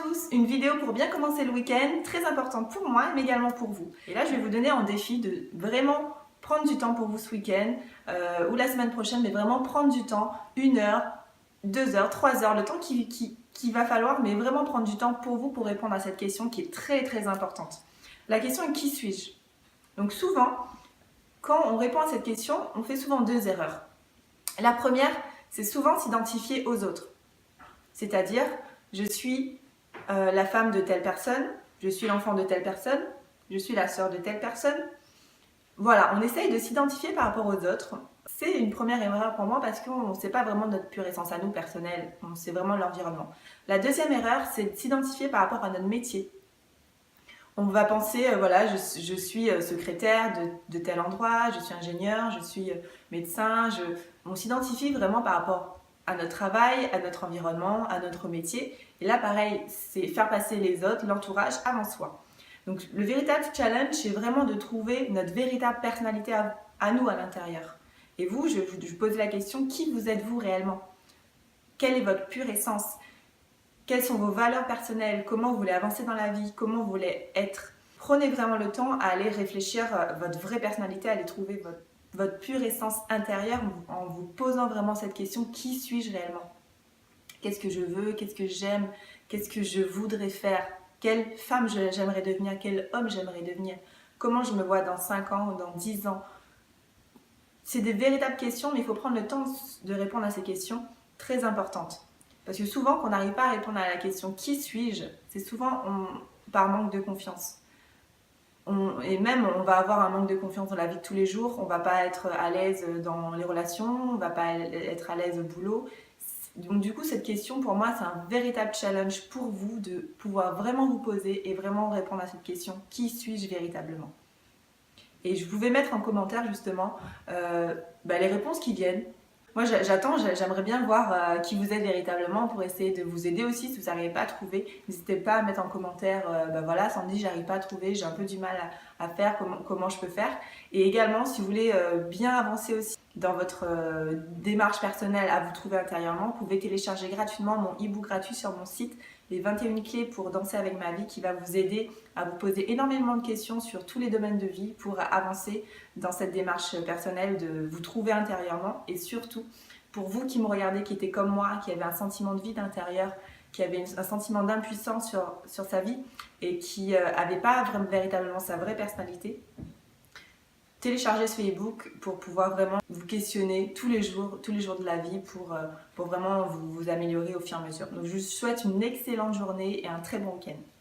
tous, une vidéo pour bien commencer le week-end, très importante pour moi mais également pour vous. Et là je vais vous donner un défi de vraiment prendre du temps pour vous ce week-end ou la semaine prochaine, mais vraiment prendre du temps, 1 heure, 2 heures, 3 heures, le temps qu'il va falloir, mais vraiment prendre du temps pour vous pour répondre à cette question qui est très très importante. La question est qui suis-je? Donc souvent, quand on répond à cette question, on fait souvent 2 erreurs. La première, c'est souvent s'identifier aux autres. C'est-à-dire, je suis la femme de telle personne, je suis l'enfant de telle personne, je suis la sœur de telle personne. Voilà, on essaye de s'identifier par rapport aux autres. C'est une première erreur pour moi parce qu'on ne sait pas vraiment notre pure essence à nous personnelle, on sait vraiment l'environnement. La deuxième erreur, c'est de s'identifier par rapport à notre métier. On va penser, voilà, je suis secrétaire de tel endroit, je suis ingénieur, je suis médecin. On s'identifie vraiment par rapport à notre travail, à notre environnement, à notre métier. Et là, pareil, c'est faire passer les autres, l'entourage avant soi. Donc, le véritable challenge, c'est vraiment de trouver notre véritable personnalité à nous à l'intérieur. Et vous, je vous pose la question, qui vous êtes-vous réellement? Quelle est votre pure essence? Quelles sont vos valeurs personnelles? Comment vous voulez avancer dans la vie? Comment vous voulez être? Prenez vraiment le temps à aller réfléchir votre vraie personnalité, à aller trouver votre pure essence intérieure en vous posant vraiment cette question, qui suis-je réellement? Qu'est-ce que je veux? Qu'est-ce que j'aime? Qu'est-ce que je voudrais faire? Quelle femme j'aimerais devenir? Quel homme j'aimerais devenir? Comment je me vois dans 5 ans ou dans 10 ans? C'est des véritables questions, mais il faut prendre le temps de répondre à ces questions très importantes. Parce que souvent, quand on n'arrive pas à répondre à la question « qui suis-je ?», c'est souvent par manque de confiance. Et même, on va avoir un manque de confiance dans la vie de tous les jours, on ne va pas être à l'aise dans les relations, on ne va pas être à l'aise au boulot. Donc du coup, cette question, pour moi, c'est un véritable challenge pour vous de pouvoir vraiment vous poser et vraiment répondre à cette question « qui suis-je véritablement ?» Et je pouvais mettre en commentaire justement les réponses qui viennent. Moi j'aimerais bien voir qui vous êtes véritablement pour essayer de vous aider aussi si vous n'arrivez pas à trouver. N'hésitez pas à mettre en commentaire, voilà Sandy, j'arrive pas à trouver, j'ai un peu du mal à faire, comment je peux faire. Et également si vous voulez bien avancer aussi dans votre démarche personnelle à vous trouver intérieurement, vous pouvez télécharger gratuitement mon e-book gratuit sur mon site, les 21 clés pour danser avec ma vie, qui va vous aider à vous poser énormément de questions sur tous les domaines de vie pour avancer dans cette démarche personnelle de vous trouver intérieurement. Et surtout, pour vous qui me regardez, qui étaient comme moi, qui avaient un sentiment de vide intérieur, qui avait un sentiment d'impuissance sur sa vie et qui n'avait pas véritablement sa vraie personnalité, téléchargez ce e-book pour pouvoir vraiment vous questionner tous les jours de la vie pour vraiment vous améliorer au fur et à mesure. Donc je vous souhaite une excellente journée et un très bon week-end.